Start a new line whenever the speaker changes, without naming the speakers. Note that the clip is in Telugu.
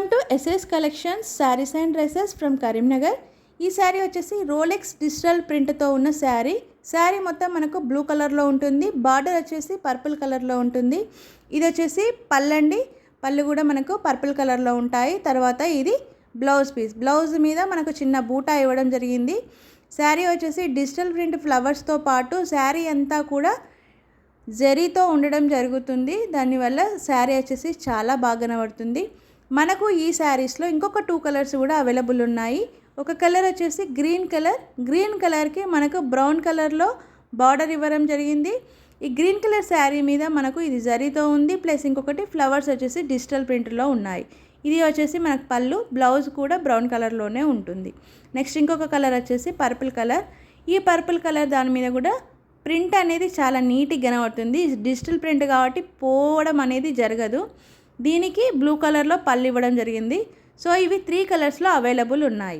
Welcome to SS collections saris and dresses from Karimnagar. ఈ శారీ వచ్చేసి రోలెక్స్ డిజిటల్ ప్రింట్తో ఉన్న శారీ మొత్తం మనకు బ్లూ కలర్లో ఉంటుంది. బార్డర్ వచ్చేసి పర్పుల్ కలర్లో ఉంటుంది. ఇది వచ్చేసి పళ్ళండి, పళ్ళు కూడా మనకు పర్పుల్ కలర్లో ఉంటాయి. తర్వాత ఇది బ్లౌజ్ పీస్, బ్లౌజ్ మీద మనకు చిన్న బూటా ఇవ్వడం జరిగింది. శారీ వచ్చేసి డిజిటల్ ప్రింట్ ఫ్లవర్స్తో పాటు శారీ అంతా కూడా జరీతో ఉండడం జరుగుతుంది. దానివల్ల శారీ వచ్చేసి చాలా బాగా కనబడుతుంది. మనకు ఈ శారీస్లో ఇంకొక 2 కలర్స్ కూడా అవైలబుల్ ఉన్నాయి. ఒక కలర్ వచ్చేసి గ్రీన్ కలర్కి మనకు బ్రౌన్ కలర్లో బార్డర్ ఇవ్వడం జరిగింది. ఈ గ్రీన్ కలర్ శారీ మీద మనకు ఇది జరీతో ఉంది, ప్లస్ ఇంకొకటి ఫ్లవర్స్ వచ్చేసి డిజిటల్ ప్రింట్లో ఉన్నాయి. ఇది వచ్చేసి మనకు పళ్ళు, బ్లౌజ్ కూడా బ్రౌన్ కలర్లోనే ఉంటుంది. నెక్స్ట్ ఇంకొక కలర్ వచ్చేసి పర్పుల్ కలర్. ఈ పర్పుల్ కలర్ దాని మీద కూడా ప్రింట్ అనేది చాలా నీట్గా కనబడుతుంది. డిజిటల్ ప్రింట్ కాబట్టి పోవడం అనేది జరగదు. దీనికి బ్లూ కలర్లో పళ్ళు ఇవ్వడం జరిగింది. సో ఇవి 3 కలర్స్లో అవైలబుల్ ఉన్నాయి.